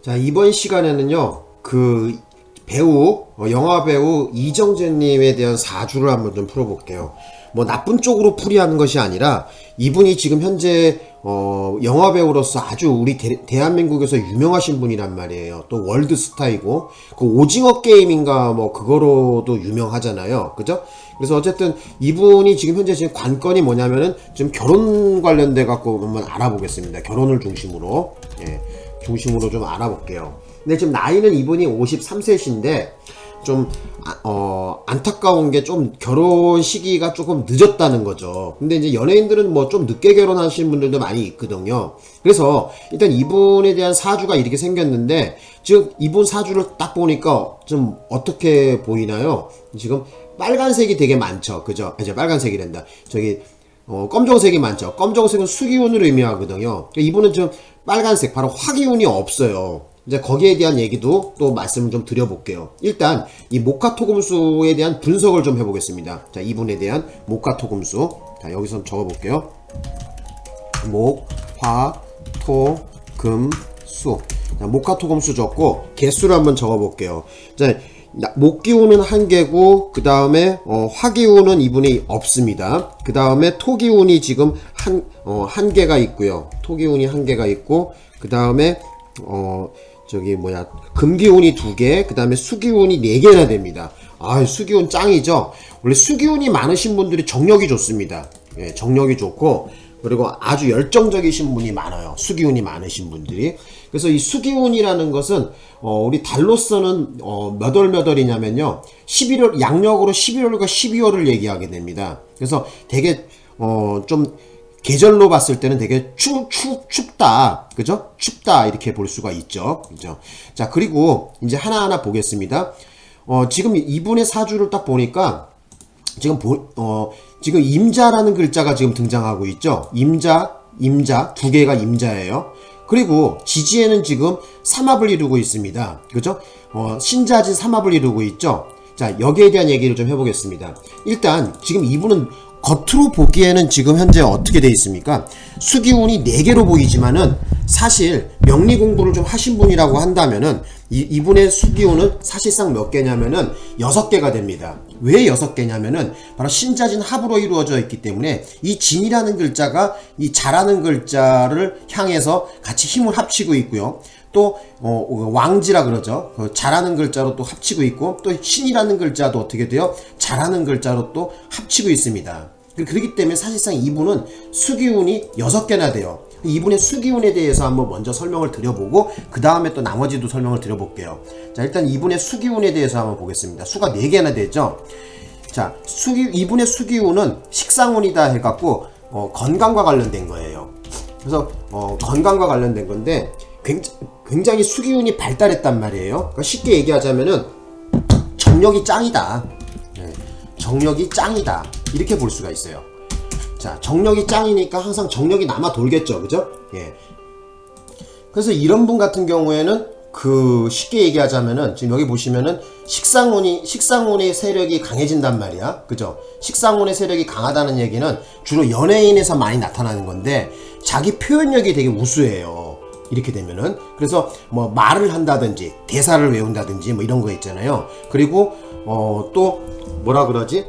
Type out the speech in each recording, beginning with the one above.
자, 이번 시간에는요, 영화 배우 이정재님에 대한 사주를 한번 좀 풀어볼게요. 뭐, 나쁜 쪽으로 풀이하는 것이 아니라, 이분이 지금 현재, 영화 배우로서 아주 우리 대한민국에서 유명하신 분이란 말이에요. 또 월드스타이고, 그 오징어 게임인가 뭐, 그거로도 유명하잖아요. 그죠? 그래서 어쨌든 이분이 지금 현재 지금 관건이 뭐냐면은, 지금 결혼 관련돼 갖고 한번 알아보겠습니다. 결혼을 중심으로. 예. 중심으로 좀 알아볼게요. 근데 지금 나이는 이분이 53세신데 좀 안타까운 게 좀 결혼 시기가 조금 늦었다는 거죠. 근데 이제 연예인들은 뭐 좀 늦게 결혼하시는 분들도 많이 있거든요. 그래서 일단 이분에 대한 사주가 이렇게 생겼는데 지금 이분 사주를 딱 보니까 좀 어떻게 보이나요? 지금 빨간색이 되게 많죠. 그죠? 이제 빨간색이란다. 저기 검정색이 많죠. 검정색은 수기운을 의미하거든요. 그러니까 이분은 좀 빨간색, 바로 화기운이 없어요. 이제 거기에 대한 얘기도 또 말씀을 좀 드려볼게요. 일단 이 목화토금수에 대한 분석을 좀 해보겠습니다. 자, 이분에 대한 목화토금수. 자, 여기서 적어볼게요. 목, 화, 토, 금, 수. 자, 목화토금수 적고 개수를 한번 적어볼게요. 자, 목기운은 한 개고, 그 다음에 화기운은 이분이 없습니다. 그 다음에 토기운이 지금 한 개가 있고요. 토기운이 한 개가 있고, 그 다음에 금기운이 두 개, 그 다음에 수기운이 네 개나 됩니다. 아, 수기운 짱이죠. 원래 수기운이 많으신 분들이 정력이 좋습니다. 예, 정력이 좋고, 그리고 아주 열정적이신 분이 많아요. 수기운이 많으신 분들이. 그래서 이 수기운이라는 것은 우리 달로서는 몇 월 몇 월이냐면요, 11월, 양력으로 11월과 12월을 얘기하게 됩니다. 그래서 되게 좀 계절로 봤을 때는 되게 춥다. 그죠? 춥다. 이렇게 볼 수가 있죠. 그죠? 자, 그리고 이제 하나하나 보겠습니다. 지금 이분의 사주를 딱 보니까 지금 지금 임자라는 글자가 지금 등장하고 있죠. 임자 두 개가 임자예요. 그리고 지지에는 지금 삼합을 이루고 있습니다. 그죠? 신자진 삼합을 이루고 있죠. 자, 여기에 대한 얘기를 좀 해보겠습니다. 일단 지금 이분은 겉으로 보기에는 지금 현재 어떻게 돼 있습니까? 수기운이 4개로 보이지만은 사실 명리 공부를 좀 하신 분이라고 한다면은 이분의 수기운은 사실상 몇 개냐면은 6개가 됩니다. 왜 6개냐면은 바로 신자진 합으로 이루어져 있기 때문에 이 진이라는 글자가 이 자라는 글자를 향해서 같이 힘을 합치고 있고요. 또 왕지라 그러죠. 자라는 글자로 또 합치고 있고, 또 신이라는 글자도 어떻게 돼요? 자라는 글자로 또 합치고 있습니다. 그렇기 때문에 사실상 이분은 수기운이 6개나 돼요. 이분의 수기운에 대해서 한번 먼저 설명을 드려보고, 그 다음에 또 나머지도 설명을 드려볼게요. 자, 일단 이분의 수기운에 대해서 한번 보겠습니다. 수가 4개나 되죠. 자, 이분의 수기운은 식상운이다 해갖고 건강과 관련된 거예요. 그래서 건강과 관련된 건데 굉장히 수기운이 발달했단 말이에요. 그러니까 쉽게 얘기하자면은 정력이 짱이다. 네, 정력이 짱이다. 이렇게 볼 수가 있어요. 자, 정력이 짱이니까 항상 정력이 남아 돌겠죠. 그죠? 예. 그래서 이런 분 같은 경우에는 쉽게 얘기하자면은 지금 여기 보시면은 식상운의 세력이 강해진단 말이야. 그죠? 식상운의 세력이 강하다는 얘기는 주로 연예인에서 많이 나타나는 건데 자기 표현력이 되게 우수해요. 이렇게 되면은. 그래서 뭐 말을 한다든지 대사를 외운다든지 뭐 이런 거 있잖아요. 그리고 또 뭐라 그러지?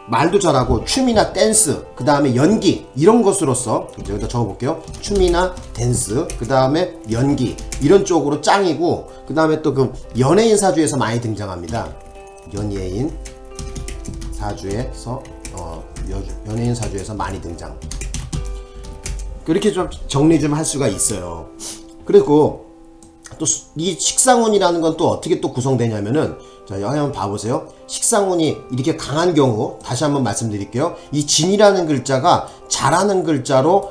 말도 잘하고 춤이나 댄스, 그 다음에 연기, 이런 것으로서 여기다 적어볼게요. 춤이나 댄스, 그 다음에 연기, 이런 쪽으로 짱이고, 그 다음에 또 그 연예인 사주에서 많이 등장합니다. 연예인 사주에서 연예인 사주에서 많이 등장. 그렇게 좀 정리 좀 할 수가 있어요. 그리고 또 이 식상운이라는 건 또 어떻게 또 구성되냐면은, 자, 여기 한번 봐보세요. 식상운이 이렇게 강한 경우, 다시 한번 말씀드릴게요. 이 진이라는 글자가 자라는 글자로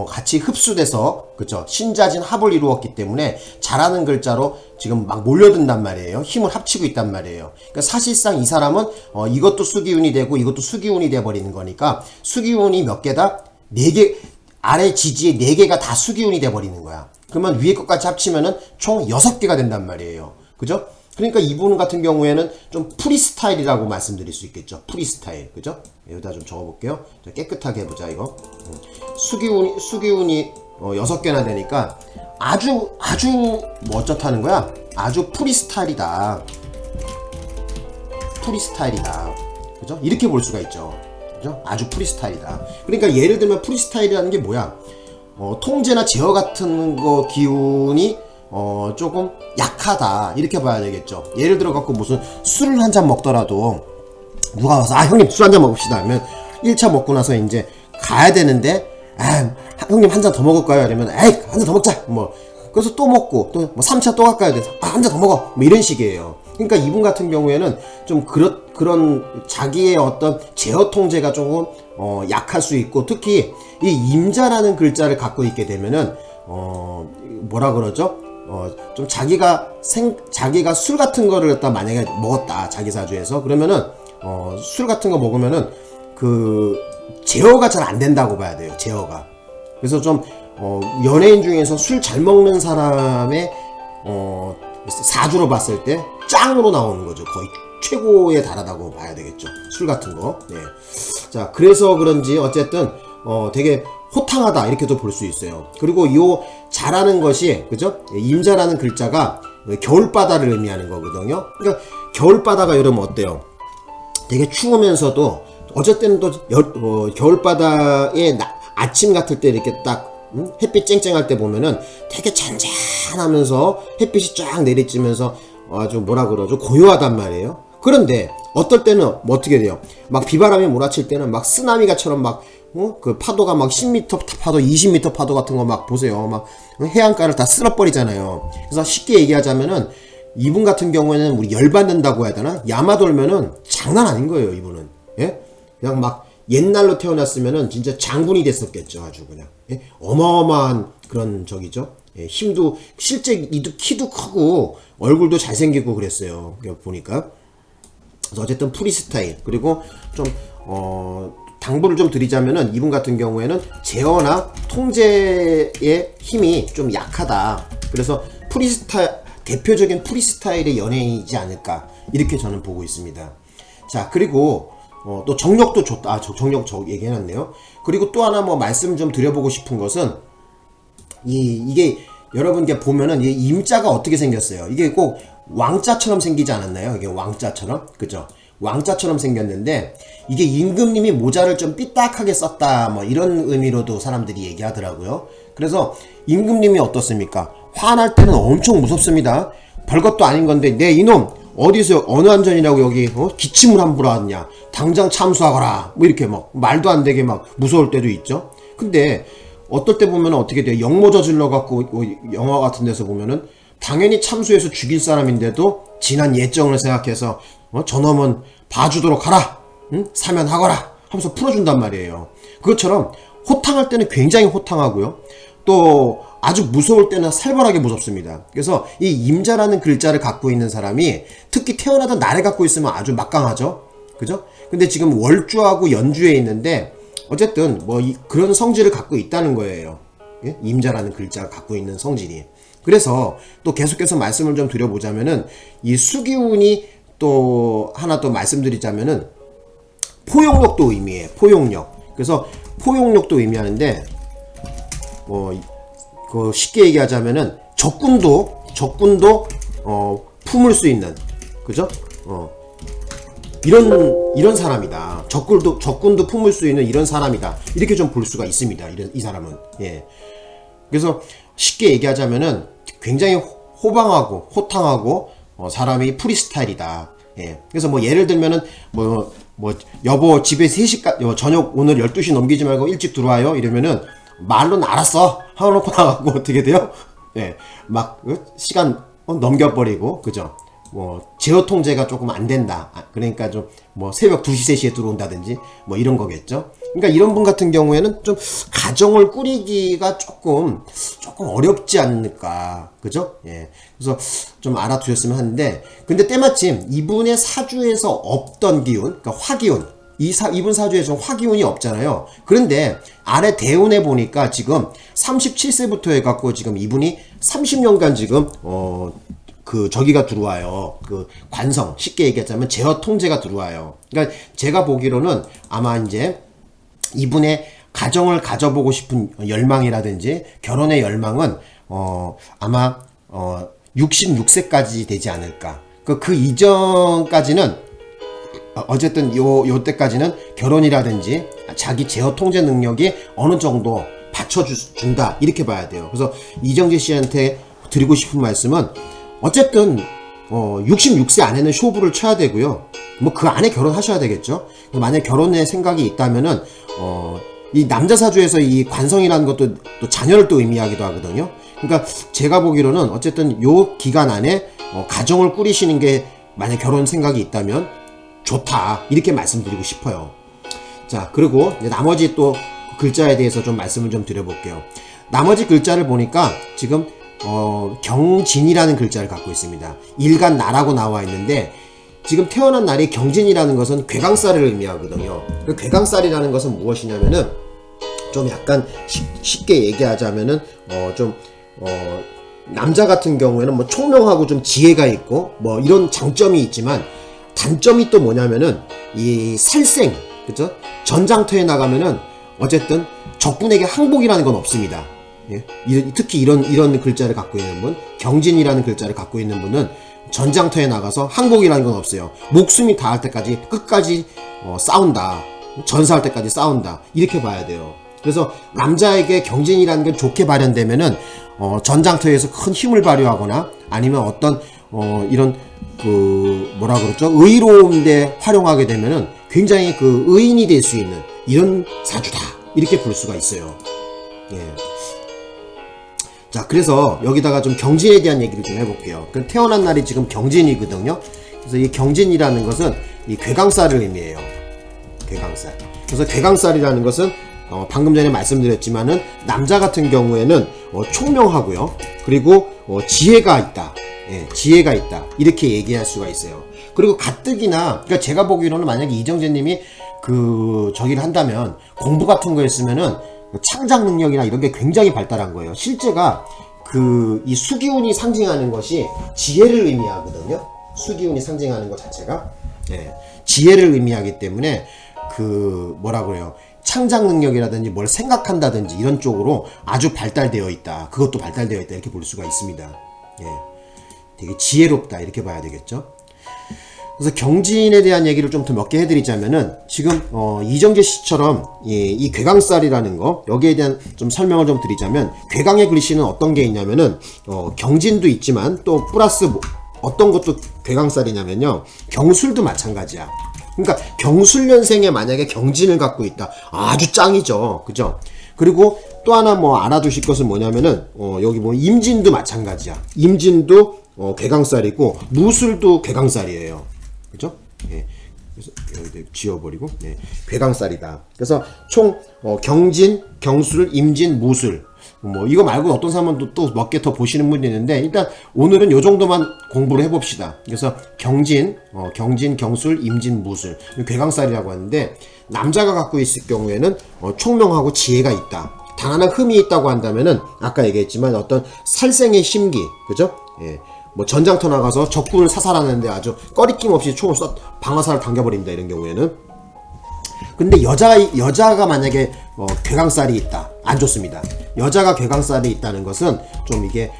같이 흡수돼서, 그쵸? 신자진 합을 이루었기 때문에 자라는 글자로 지금 막 몰려든단 말이에요. 힘을 합치고 있단 말이에요. 그러니까 사실상 이 사람은 이것도 수기운이 되고 이것도 수기운이 돼버리는 거니까, 수기운이 몇 개다? 4개, 아래 지지에 4개가 다 수기운이 돼버리는 거야. 그러면 위에 것까지 합치면은 총 6개가 된단 말이에요. 그죠? 그러니까 이분 같은 경우에는 좀 프리스타일이라고 말씀드릴 수 있겠죠. 프리스타일. 그죠? 여기다 좀 적어볼게요. 깨끗하게 해보자, 이거. 수기운이 6개나 되니까 아주 뭐 어쩌다는 거야? 아주 프리스타일이다. 그죠? 이렇게 볼 수가 있죠. 그죠? 아주 프리스타일이다. 그러니까 예를 들면 프리스타일이라는 게 뭐야? 통제나 제어 같은 거 기운이 조금 약하다. 이렇게 봐야 되겠죠. 예를 들어 갖고 무슨 술을 한 잔 먹더라도 누가 와서 형님 술 한 잔 먹읍시다 하면 1차 먹고 나서 이제 가야 되는데 형님 한 잔 더 먹을까요? 이러면 에이 한 잔 더 먹자. 뭐 그래서 또 먹고 또 뭐 3차 또 갈까요? 그래서 한 잔 더 먹어. 뭐 이런 식이에요. 그러니까 이분 같은 경우에는 좀 그런 자기의 어떤 제어 통제가 조금 약할 수 있고, 특히 이 임자라는 글자를 갖고 있게 되면은 뭐라 그러죠? 좀 자기가 술 같은 거를 갖다 만약에 먹었다, 자기 사주에서, 그러면은 술 같은 거 먹으면은 그 제어가 잘 안 된다고 봐야 돼요. 제어가. 그래서 좀 연예인 중에서 술 잘 먹는 사람의 사주로 봤을 때 짱으로 나오는 거죠. 거의 최고에 달하다고 봐야 되겠죠. 술 같은 거. 네. 자, 그래서 그런지 어쨌든 되게 호탕하다 이렇게도 볼 수 있어요. 그리고 요 자라는 것이, 그죠? 임자라는 글자가 겨울바다를 의미하는 거거든요. 그러니까 겨울바다가 이러면 어때요? 되게 추우면서도 어쨌든 또 겨울바다의 아침 같을 때 이렇게 딱 햇빛 쨍쨍할 때 보면은 되게 잔잔하면서 햇빛이 쫙 내리쬐면서 아주 뭐라 그러죠? 고요하단 말이에요. 그런데 어떨 때는 뭐 어떻게 돼요? 막 비바람이 몰아칠 때는 막 쓰나미가처럼 막 그 파도가 막 10m 파도, 20m 파도 같은 거 막 보세요. 막 해안가를 다 쓸어버리잖아요. 그래서 쉽게 얘기하자면은 이분 같은 경우에는 우리 열받는다고 해야 되나? 야마 돌면은 장난 아닌 거예요, 이분은. 예? 그냥 막 옛날로 태어났으면은 진짜 장군이 됐었겠죠, 아주 그냥. 예? 어마어마한 그런 적이죠. 예, 힘도 실제 키도 크고 얼굴도 잘생기고 그랬어요. 보니까. 그래서 어쨌든 프리스타일. 그리고 좀 당부를 좀 드리자면은 이분 같은 경우에는 제어나 통제의 힘이 좀 약하다. 그래서 대표적인 프리스타일의 연예인이지 않을까, 이렇게 저는 보고 있습니다. 자, 그리고 또 정력도 좋다. 정력 얘기해놨네요. 그리고 또 하나 뭐 말씀 좀 드려보고 싶은 것은 이게 여러분 이게 보면은 이 임자가 어떻게 생겼어요? 이게 꼭 왕자처럼 생기지 않았나요? 이게 왕자처럼, 그죠? 왕자처럼 생겼는데 이게 임금님이 모자를 좀 삐딱하게 썼다, 뭐 이런 의미로도 사람들이 얘기하더라고요. 그래서 임금님이 어떻습니까? 화날 때는 엄청 무섭습니다. 별것도 아닌 건데 내 이놈 어디서 어느 안전이라고 여기 기침을 함부로 하느냐, 당장 참수하거라, 뭐 이렇게 막 말도 안 되게 막 무서울 때도 있죠. 근데 어떨 때 보면 어떻게 돼요? 역모 저질러 갖고 영화 같은 데서 보면은 당연히 참수해서 죽일 사람인데도 지난 예정을 생각해서 저놈은 봐주도록 하라, 응? 사면하거라 하면서 풀어준단 말이에요. 그것처럼 호탕할 때는 굉장히 호탕하고요, 또 아주 무서울 때는 살벌하게 무섭습니다. 그래서 이 임자라는 글자를 갖고 있는 사람이 특히 태어나던 날에 갖고 있으면 아주 막강하죠. 그죠? 근데 지금 월주하고 연주에 있는데 어쨌든 뭐 그런 성질을 갖고 있다는 거예요. 예? 임자라는 글자가 갖고 있는 성질이. 그래서 또 계속해서 말씀을 좀 드려보자면은 이 수기운이 또 하나 또 말씀드리자면은 포용력도 의미해요. 포용력. 그래서 포용력도 의미하는데 그 쉽게 얘기하자면은 적군도 품을 수 있는, 그죠? 이런 사람이다. 적군도 품을 수 있는 이런 사람이다. 이렇게 좀 볼 수가 있습니다. 이 사람은. 예. 그래서 쉽게 얘기하자면은 굉장히 호방하고 호탕하고 사람이 프리스타일이다. 예. 그래서 뭐 예를 들면은 뭐 여보 집에 3시까지 저녁 오늘 12시 넘기지 말고 일찍 들어와요. 이러면은 말로는 알았어 하놓고 나가고 어떻게 돼요? 예. 막 시간 넘겨버리고, 그죠? 제어 통제가 조금 안 된다. 그러니까 좀 새벽 2시, 3시에 들어온다든지 뭐 이런 거겠죠. 그러니까 이런 분 같은 경우에는 좀 가정을 꾸리기가 조금 어렵지 않을까, 그죠? 예. 그래서 좀 알아두셨으면 하는데, 근데 때마침 이분의 사주에서 없던 기운, 그러니까 화기운, 이분 사주에 좀 화기운이 없잖아요. 그런데 아래 대운에 보니까 지금 37세부터 해갖고 지금 이분이 30년간 지금 저기가 들어와요. 그 관성, 쉽게 얘기하자면 제어 통제가 들어와요. 그러니까 제가 보기로는 아마 이제 이분의 가정을 가져보고 싶은 열망이라든지 결혼의 열망은 아마 66세까지 되지 않을까. 그 이전까지는 어쨌든 요 때까지는 결혼이라든지 자기 제어 통제 능력이 어느 정도 받쳐준다 이렇게 봐야 돼요. 그래서 이정재 씨한테 드리고 싶은 말씀은 어쨌든 66세 안에는 쇼부를 쳐야 되고요. 뭐 그 안에 결혼하셔야 되겠죠. 만약 결혼의 생각이 있다면은 이 남자 사주에서 이 관성이라는 것도 또 자녀를 또 의미하기도 하거든요. 그러니까 제가 보기로는 어쨌든 요 기간 안에 가정을 꾸리시는 게 만약 결혼 생각이 있다면 좋다 이렇게 말씀드리고 싶어요. 자, 그리고 이제 나머지 또 글자에 대해서 좀 말씀을 좀 드려볼게요. 나머지 글자를 보니까 지금 경진이라는 글자를 갖고 있습니다. 일간 나라고 나와 있는데 지금 태어난 날이 경진이라는 것은 괴강살을 의미하거든요. 그 괴강살이라는 것은 무엇이냐면은 좀 약간 쉽게 얘기하자면은 남자 같은 경우에는 뭐 총명하고 좀 지혜가 있고 뭐 이런 장점이 있지만 단점이 또 뭐냐면은 이 살생, 그죠? 전장터에 나가면은 어쨌든 적군에게 항복이라는 건 없습니다. 예? 특히 이런 글자를 갖고 있는 분, 경진이라는 글자를 갖고 있는 분은 전장터에 나가서 항복이라는 건 없어요. 목숨이 다할 때까지 끝까지 싸운다. 전사할 때까지 싸운다. 이렇게 봐야 돼요. 그래서 남자에게 경진이라는 게 좋게 발현되면은 전장터에서 큰 힘을 발휘하거나 아니면 어떤 이런 뭐라 그러죠? 의로움에 활용하게 되면은 굉장히 그 의인이 될 수 있는 이런 사주다. 이렇게 볼 수가 있어요. 예. 자, 그래서 여기다가 좀 경진에 대한 얘기를 좀 해볼게요. 태어난 날이 지금 경진이거든요. 그래서 이 경진이라는 것은 이 괴강살을 의미해요. 괴강살. 그래서 괴강살이라는 것은 방금 전에 말씀드렸지만은 남자 같은 경우에는 총명하고요. 그리고 지혜가 있다. 예, 지혜가 있다. 이렇게 얘기할 수가 있어요. 그리고 가뜩이나 그러니까 제가 보기로는 만약에 이정재님이 저기를 한다면 공부 같은 거 했으면은 창작 능력이나 이런 게 굉장히 발달한 거예요. 실제가 이 수기운이 상징하는 것이 지혜를 의미하거든요. 수기운이 상징하는 것 자체가 지혜를 의미하기 때문에 뭐라 그래요? 창작 능력이라든지 뭘 생각한다든지 이런 쪽으로 아주 발달되어 있다. 그것도 발달되어 있다. 이렇게 볼 수가 있습니다. 예. 되게 지혜롭다. 이렇게 봐야 되겠죠. 그래서 경진에 대한 얘기를 좀 더 몇 개 해드리자면은 지금 이정재 씨처럼 이 괴강살이라는 거 여기에 대한 좀 설명을 좀 드리자면 괴강의 글씨는 어떤 게 있냐면은 경진도 있지만 또 플러스 어떤 것도 괴강살이냐면요 경술도 마찬가지야. 그러니까 경술년생에 만약에 경진을 갖고 있다 아주 짱이죠, 그죠? 그리고 또 하나 뭐 알아두실 것은 뭐냐면은 여기 뭐 임진도 마찬가지야. 임진도 괴강살이고 무술도 괴강살이에요. 그죠? 예. 그래서 여기 지워버리고 괴강살이다. 그래서 총 경진, 경술, 임진, 무술 뭐 이거 말고 어떤 사람은 또 몇 개 더 보시는 분이 있는데 일단 오늘은 요 정도만 공부를 해봅시다. 그래서 경진, 경술, 임진, 무술 괴강살이라고 하는데 남자가 갖고 있을 경우에는 총명하고 지혜가 있다. 단 하나 흠이 있다고 한다면은 아까 얘기했지만 어떤 살생의 심기, 그죠? 예. 뭐 전장터 나가서 적군을 사살하는데 아주 꺼리낌 없이 총을 방아쇠를 당겨버립니다. 이런 경우에는. 근데 여자가 만약에 괴강살이 있다. 안 좋습니다. 여자가 괴강살이 있다는 것은 좀 이게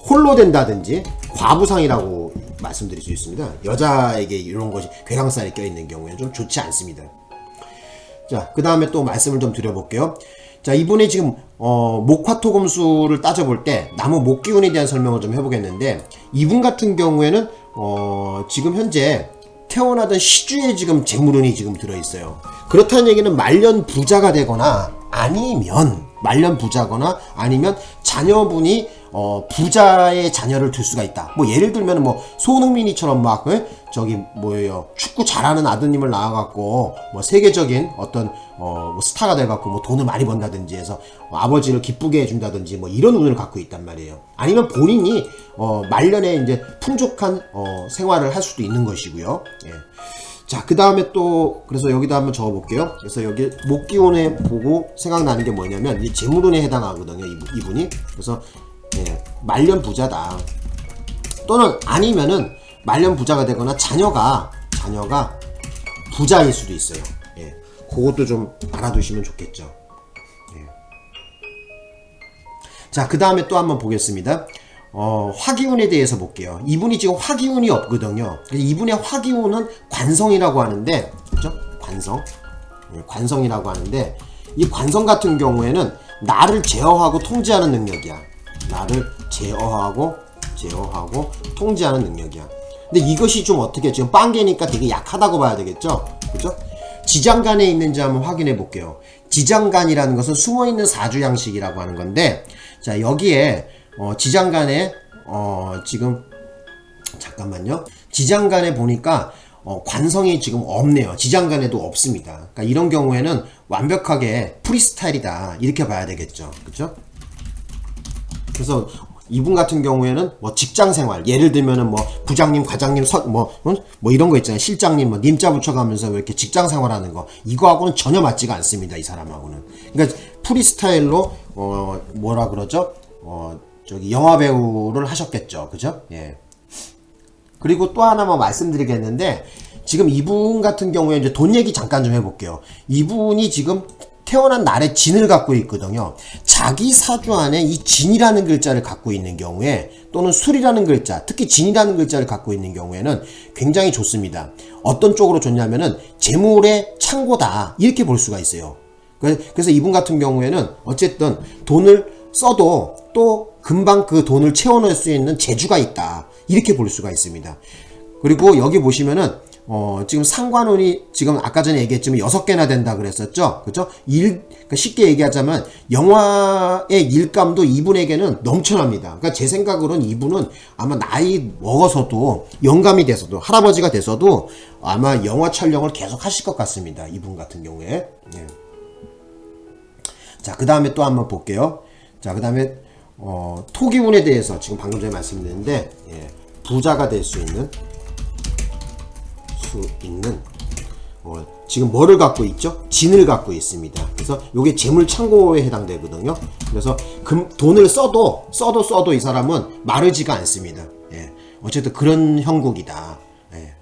홀로 된다든지 과부상이라고 말씀드릴 수 있습니다. 여자에게 이런 것이 괴강살이 껴있는 경우에는 좀 좋지 않습니다. 자, 그 다음에 또 말씀을 좀 드려볼게요. 자, 이분이 지금 목화토금수를 따져볼 때 나무 목기운에 대한 설명을 좀 해보겠는데 이분 같은 경우에는 지금 현재 태어나던 시주에 지금 재물운이 지금 들어있어요. 그렇다는 얘기는 말년 부자가 되거나 아니면 말년 부자거나 아니면 자녀분이 부자의 자녀를 둘 수가 있다. 뭐 예를 들면 뭐 손흥민이처럼 막 저기 뭐예요 축구 잘하는 아드님을 낳아갖고 뭐 세계적인 어떤 뭐 스타가 돼갖고 뭐 돈을 많이 번다든지 해서 아버지를 기쁘게 해준다든지 뭐 이런 운을 갖고 있단 말이에요. 아니면 본인이 말년에 이제 풍족한 생활을 할 수도 있는 것이고요. 예. 자, 그 다음에 또 그래서 여기다 한번 적어볼게요. 그래서 여기 목기운에 보고 생각나는 게 뭐냐면 이 재물운에 해당하거든요. 이분이. 그래서 예, 말년 부자다. 또는 아니면은 말년 부자가 되거나 자녀가 부자일 수도 있어요. 예, 그것도 좀 알아두시면 좋겠죠. 자, 그 다음에 또 한번 보겠습니다. 화기운에 대해서 볼게요. 이분이 지금 화기운이 없거든요. 이분의 화기운은 관성이라고 하는데, 그죠? 관성. 관성이라고 하는데, 이 관성 같은 경우에는 나를 제어하고 통제하는 능력이야. 나를 제어하고 통제하는 능력이야. 근데 이것이 좀 어떻게, 지금 빵개니까 되게 약하다고 봐야 되겠죠? 그죠? 지장간에 있는지 한번 확인해 볼게요. 지장간이라는 것은 숨어있는 사주 양식이라고 하는 건데, 자, 여기에 지장간에 지금 잠깐만요. 지장간에 보니까 관성이 지금 없네요. 지장간에도 없습니다. 그러니까 이런 경우에는 완벽하게 프리스타일이다 이렇게 봐야 되겠죠. 그렇죠? 그래서 이분 같은 경우에는 뭐 직장생활, 예를 들면은 뭐 부장님, 과장님, 뭐 이런 거 있잖아요. 실장님, 뭐 님자 붙여가면서 이렇게 직장생활하는 거, 이거하고는 전혀 맞지가 않습니다. 이 사람하고는. 그러니까 프리스타일로 뭐라 그러죠? 저기 영화 배우를 하셨겠죠. 그죠? 예. 그리고 또 하나 뭐 말씀드리겠는데, 지금 이분 같은 경우에 이제 돈 얘기 잠깐 좀 해볼게요. 이분이 지금 태어난 날에 진을 갖고 있거든요. 자기 사주 안에 이 진이라는 글자를 갖고 있는 경우에, 또는 술이라는 글자, 특히 진이라는 글자를 갖고 있는 경우에는 굉장히 좋습니다. 어떤 쪽으로 좋냐면은 재물의 창고다 이렇게 볼 수가 있어요. 그래서 이분 같은 경우에는 어쨌든 돈을 써도 또 금방 그 돈을 채워넣을 수 있는 재주가 있다 이렇게 볼 수가 있습니다. 그리고 여기 보시면은 지금 상관운이 지금 아까 전에 얘기했지만 6개나 된다 그랬었죠. 그죠? 그러니까 쉽게 얘기하자면 영화의 일감도 이분에게는 넘쳐납니다. 그러니까 제 생각으로는 이분은 아마 나이 먹어서도, 영감이 돼서도, 할아버지가 돼서도 아마 영화 촬영을 계속 하실 것 같습니다. 이분 같은 경우에. 예. 자, 그 다음에 또 한번 볼게요. 자, 그 다음에 토기운에 대해서 지금 방금 전에 말씀드렸는데, 예, 부자가 될 수 있는 지금 뭐를 갖고 있죠? 진을 갖고 있습니다. 그래서 요게 재물 창고에 해당되거든요. 그래서 돈을 써도 이 사람은 마르지가 않습니다. 예, 어쨌든 그런 형국이다. 예.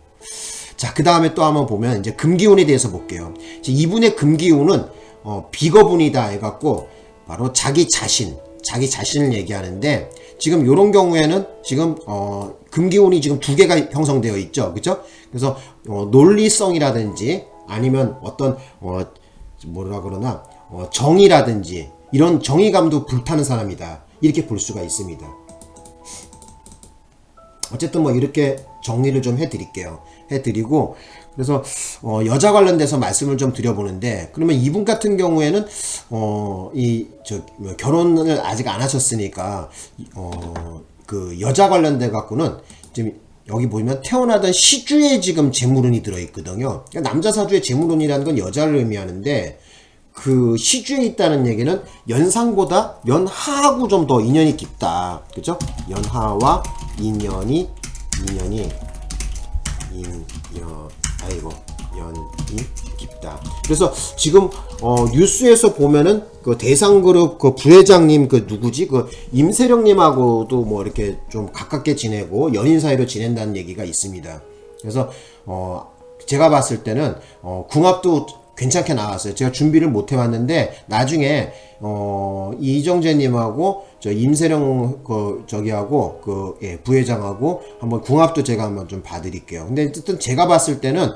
자, 그 다음에 또 한번 보면 이제 금기운에 대해서 볼게요. 이분의 금기운은 비거분이다 해갖고 바로 자기 자신을 얘기하는데, 지금 요런 경우에는 지금 금기운이 지금 2개가 형성되어 있죠. 그죠? 그래서 논리성이라든지 아니면 어떤 뭐라 그러나 정의라든지 이런 정의감도 불타는 사람이다 이렇게 볼 수가 있습니다. 어쨌든 뭐 이렇게 정리를 좀 해드리고, 그래서 여자 관련돼서 말씀을 좀 드려보는데, 그러면 이분 같은 경우에는 결혼을 아직 안 하셨으니까 그 여자 관련돼 갖고는 지금 여기 보면 태어나던 시주에 지금 재물운이 들어있거든요. 그러니까 남자 사주의 재물운이라는 건 여자를 의미하는데, 그 시주에 있다는 얘기는 연상보다 연하하고 좀 더 인연이 깊다. 그죠? 연하와 인연이 깊다. 그래서 지금 뉴스에서 보면은 그 대상그룹 그 부회장님 그 누구지? 그 임세령님하고도 뭐 이렇게 좀 가깝게 지내고 연인 사이로 지낸다는 얘기가 있습니다. 그래서 제가 봤을 때는 궁합도 괜찮게 나왔어요. 제가 준비를 못 해왔는데 나중에 이정재님하고 저 임세령 저기하고 부회장하고 한번 궁합도 제가 한번 좀 봐드릴게요. 근데 어쨌든 제가 봤을 때는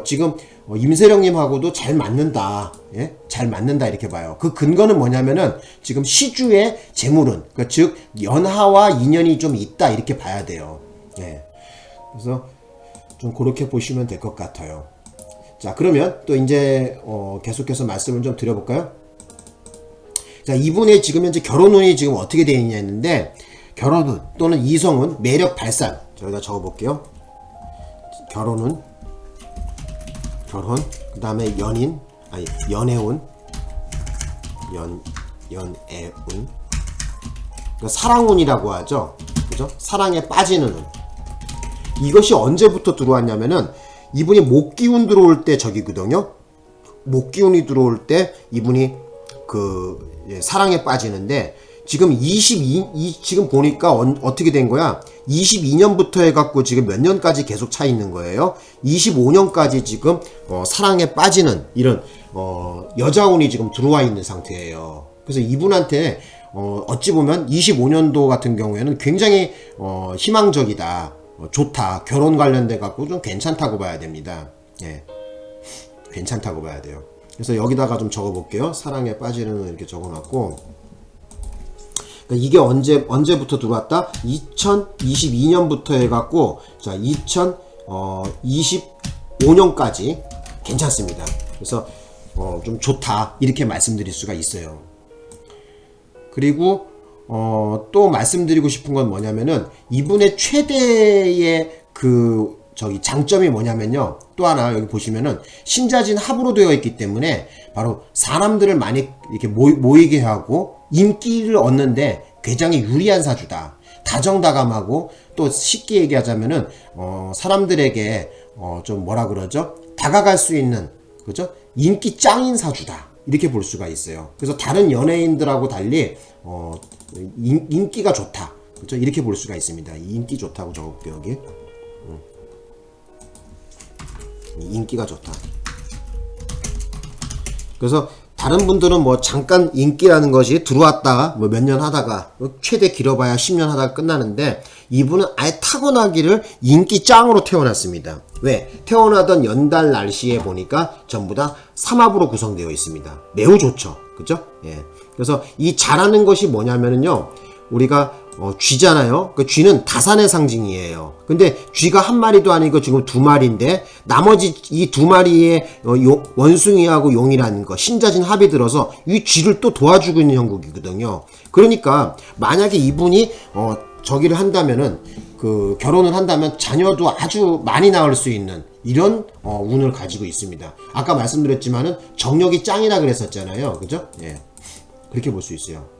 지금 임세령님하고도 잘 맞는다, 예? 잘 맞는다 이렇게 봐요. 그 근거는 뭐냐면은 지금 시주의 재물운, 그러니까 즉 연하와 인연이 좀 있다 이렇게 봐야 돼요. 예. 그래서 좀 그렇게 보시면 될 것 같아요. 자, 그러면 또 이제 계속해서 말씀을 좀 드려볼까요? 자, 이분의 지금 현재 결혼운이 지금 어떻게 되어 있냐 했는데, 결혼운 또는 이성운, 매력 발산, 저희가 적어볼게요. 결혼, 그 다음에 연애운, 그러니까 사랑운이라고 하죠. 그죠? 사랑에 빠지는 운. 이것이 언제부터 들어왔냐면은 이분이 목기운 들어올 때 저기거든요. 목기운이 들어올 때 이분이 사랑에 빠지는데, 지금 지금 보니까 어떻게 된 거야? 22년부터 해갖고 지금 몇 년까지 계속 차 있는 거예요. 25년까지 지금 사랑에 빠지는 이런 여자운이 지금 들어와 있는 상태예요. 그래서 이분한테 어찌 보면 25년도 같은 경우에는 굉장히 희망적이다, 좋다, 결혼 관련돼 갖고 좀 괜찮다고 봐야 됩니다. 예, 괜찮다고 봐야 돼요. 그래서 여기다가 좀 적어 볼게요. 사랑에 빠지는 이렇게 적어놨고, 그러니까 이게 언제부터 들어왔다? 2022년부터 해갖고, 자, 2025년까지 괜찮습니다. 그래서 좀 좋다, 이렇게 말씀드릴 수가 있어요. 그리고 또 말씀드리고 싶은 건 뭐냐면은, 이분의 최대의 장점이 뭐냐면요, 또 하나 여기 보시면은 신자진 합으로 되어 있기 때문에 바로 사람들을 많이 이렇게 모이게 하고 인기를 얻는데 굉장히 유리한 사주다. 다정다감하고, 또 쉽게 얘기하자면은 사람들에게 좀 뭐라 그러죠? 다가갈 수 있는, 그죠? 인기 짱인 사주다, 이렇게 볼 수가 있어요. 그래서 다른 연예인들하고 달리 인기가 좋다, 그죠? 이렇게 볼 수가 있습니다. 인기 좋다고 적어볼게요. 여기 인기가 좋다. 그래서 다른 분들은 뭐 잠깐 인기라는 것이 들어왔다가 뭐 몇 년 하다가 최대 길어봐야 10년 하다가 끝나는데, 이분은 아예 타고나기를 인기 짱으로 태어났습니다. 왜? 태어나던 연달 날씨에 보니까 전부 다 삼합으로 구성되어 있습니다. 매우 좋죠, 그죠? 예. 그래서 이 잘하는 것이 뭐냐면은요, 우리가 쥐잖아요. 그 쥐는 다산의 상징이에요. 근데 쥐가 한 마리도 아니고 지금 두 마리인데, 나머지 이 두 마리의 원숭이하고 용이라는 거, 신자진 합이 들어서 이 쥐를 또 도와주고 있는 형국이거든요. 그러니까 만약에 이분이 저기를 한다면은, 결혼을 한다면 자녀도 아주 많이 낳을 수 있는 이런 운을 가지고 있습니다. 아까 말씀드렸지만은 정력이 짱이라 그랬었잖아요, 그죠? 예, 그렇게 볼 수 있어요.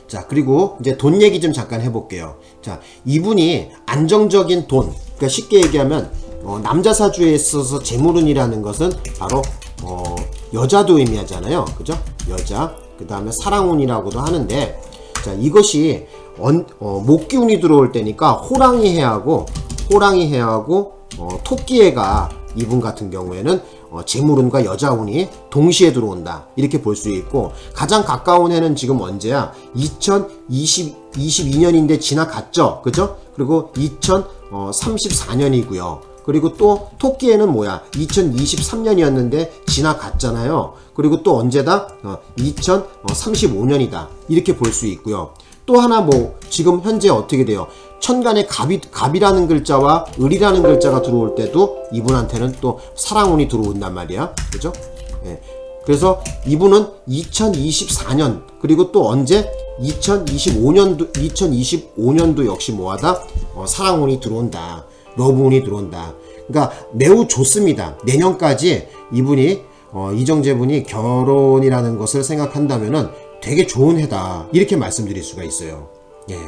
자, 그리고 이제 돈 얘기 좀 잠깐 해볼게요. 자, 이분이 안정적인 돈, 그러니까 쉽게 얘기하면 남자 사주에 있어서 재물운이라는 것은 바로 여자도 의미하잖아요, 그죠? 여자, 그 다음에 사랑운이라고도 하는데, 자, 이것이 목기운이 들어올 때니까 호랑이 해하고 토끼해가, 이분 같은 경우에는 재물운과 여자운이 동시에 들어온다, 이렇게 볼 수 있고, 가장 가까운 해는 지금 언제야? 2022년인데 지나갔죠, 그죠? 그리고 2034년이고요. 그리고 또 토끼에는 뭐야? 2023년이었는데 지나갔잖아요. 그리고 또 언제다? 2035년이다, 이렇게 볼 수 있고요. 또 하나 뭐 지금 현재 어떻게 돼요? 천간에 갑이라는 글자와 을이라는 글자가 들어올 때도 이분한테는 또 사랑운이 들어온단 말이야, 그죠? 예. 그래서 이분은 2024년, 그리고 또 언제? 2025년도 역시 뭐하다? 사랑운이 들어온다, 러브운이 들어온다. 그러니까 매우 좋습니다. 내년까지 이분이 이정재분이 결혼이라는 것을 생각한다면은 되게 좋은 해다, 이렇게 말씀드릴 수가 있어요. 예.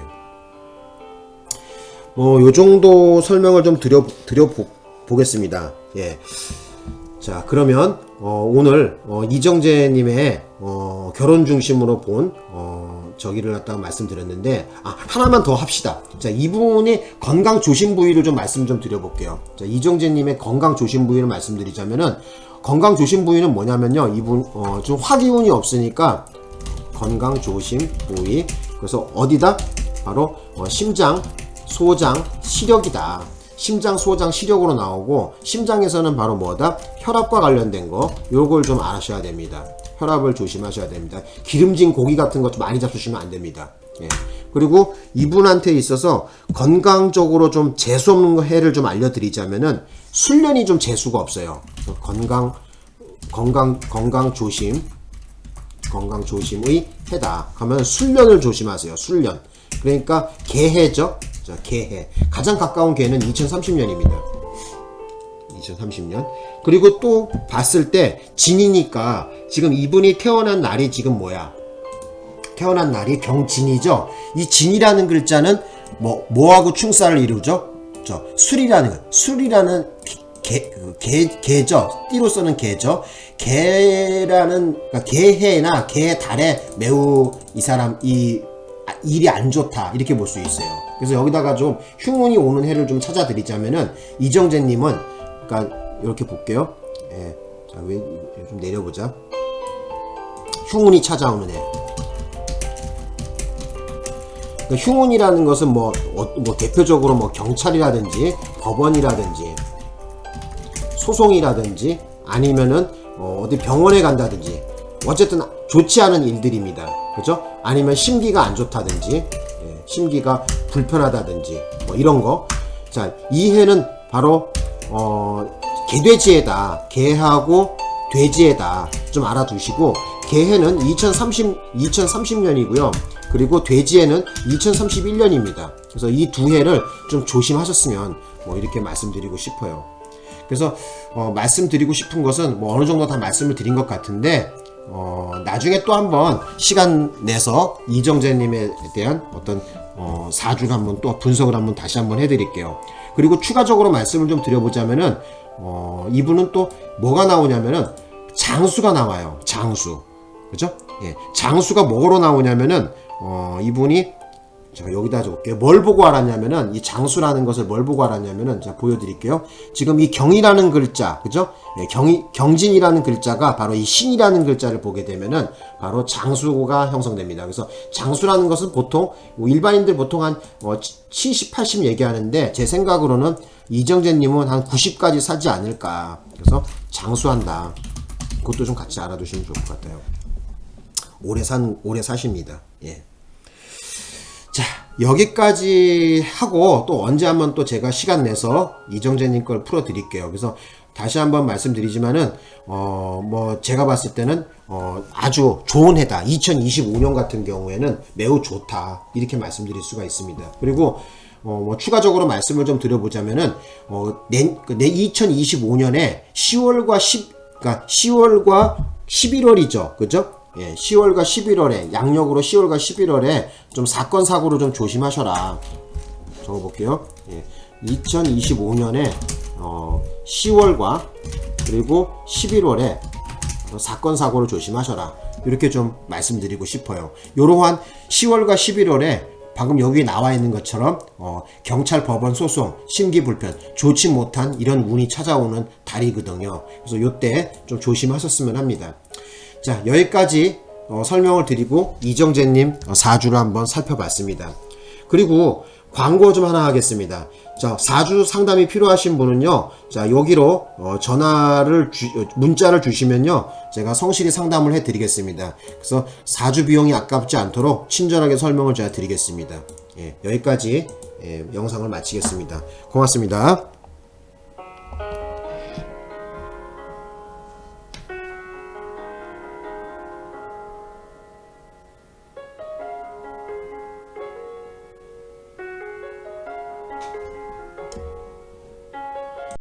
요 정도 설명을 좀 드려보겠습니다. 예. 자, 그러면, 오늘, 이정재님의, 결혼 중심으로 본, 저기를 갖다가 말씀드렸는데, 하나만 더 합시다. 자, 이분이 건강 조심 부위를 좀 말씀 좀 드려볼게요. 자, 이정재님의 건강 조심 부위를 말씀드리자면은, 건강 조심 부위는 뭐냐면요, 이분, 좀 화기운이 없으니까, 건강 조심 부위. 그래서 어디다? 바로 심장, 소장, 시력이다. 심장, 소장, 시력으로 나오고, 심장에서는 바로 뭐다? 혈압과 관련된 거, 요걸 좀 아셔야 됩니다. 혈압을 조심하셔야 됩니다. 기름진 고기 같은 것 좀 많이 잡수시면 안 됩니다. 예. 그리고 이분한테 있어서 건강적으로 좀 재수없는 해를 좀 알려드리자면은, 술련이 좀 재수가 없어요. 건강 조심의 해다 하면 술련을 조심하세요. 술련. 그러니까 개해죠. 자, 개해. 가장 가까운 개는 2030년입니다. 2030년. 그리고 또 봤을 때 진이니까, 지금 이분이 태어난 날이 지금 뭐야? 태어난 날이 병진이죠. 이 진이라는 글자는 뭐하고 충사를 이루죠? 술이라는 개죠. 띠로서는 개죠. 개라는, 그러니까 개해나 개달에 매우 이 사람, 일이 안 좋다, 이렇게 볼 수 있어요. 그래서 여기다가 좀 흉운이 오는 해를 좀 찾아드리자면은, 이정재님은, 그러니까 이렇게 볼게요. 예. 자, 좀 내려보자. 흉운이 찾아오는 해. 그러니까 흉운이라는 것은 뭐 대표적으로 뭐 경찰이라든지 법원이라든지 소송이라든지 아니면은 어디 병원에 간다든지 어쨌든 좋지 않은 일들입니다. 그죠? 아니면 심기가 안 좋다든지 심기가 불편하다든지 뭐 이런 거. 자, 이 해는 바로 개돼지해다. 개하고 돼지해다. 좀 알아두시고 개해는 2030년이고요. 그리고 돼지해는 2031년입니다. 그래서 이 두 해를 좀 조심하셨으면 뭐 이렇게 말씀드리고 싶어요. 그래서 말씀드리고 싶은 것은 뭐 어느 정도 다 말씀을 드린 것 같은데 나중에 또 한번 시간 내서 이정재님에 대한 어떤 사주를 한번 또 분석을 한번 다시 한번 해드릴게요. 그리고 추가적으로 말씀을 좀 드려보자면은 이분은 또 뭐가 나오냐면은 장수가 나와요. 장수, 그죠? 예, 장수가 뭐로 나오냐면은 이분이 제가 여기다 적을게요. 뭘 보고 알았냐면은 이 장수라는 것을 뭘 보고 알았냐면은 제가 보여드릴게요. 지금 이 경이라는 글자, 그죠? 예, 경진이라는 글자가 바로 이 신이라는 글자를 보게 되면은 바로 장수가 형성됩니다. 그래서 장수라는 것은 보통 일반인들 보통 한 70, 80 얘기하는데 제 생각으로는 이정재님은 한 90까지 사지 않을까. 그래서 장수한다. 그것도 좀 같이 알아두시면 좋을 것 같아요. 오래 사십니다. 예. 자, 여기까지 하고 또 언제 한번 또 제가 시간 내서 이정재님 걸 풀어 드릴게요. 그래서 다시 한번 말씀드리지만은 뭐 제가 봤을 때는 아주 좋은 해다. 2025년 같은 경우에는 매우 좋다. 이렇게 말씀드릴 수가 있습니다. 그리고 뭐 추가적으로 말씀을 좀 드려보자면은 내 2025년에 10월과 11월이죠. 그죠? 예, 10월과 11월에 양력으로 10월과 11월에 좀 사건 사고를 좀 조심하셔라. 적어볼게요. 예, 2025년에 10월과 그리고 11월에 사건 사고를 조심하셔라. 이렇게 좀 말씀드리고 싶어요. 요러한 10월과 11월에 방금 여기 나와 있는 것처럼 경찰, 법원, 소송, 심기불편 좋지 못한 이런 운이 찾아오는 달이거든요. 그래서 요때 좀 조심하셨으면 합니다. 자, 여기까지 설명을 드리고 이정재님 사주를 한번 살펴봤습니다. 그리고 광고 좀 하나 하겠습니다. 자, 사주 상담이 필요하신 분은요, 자, 여기로 문자를 주시면요, 제가 성실히 상담을 해드리겠습니다. 그래서 사주 비용이 아깝지 않도록 친절하게 설명을 제가 드리겠습니다. 예, 여기까지 영상을 마치겠습니다. 고맙습니다.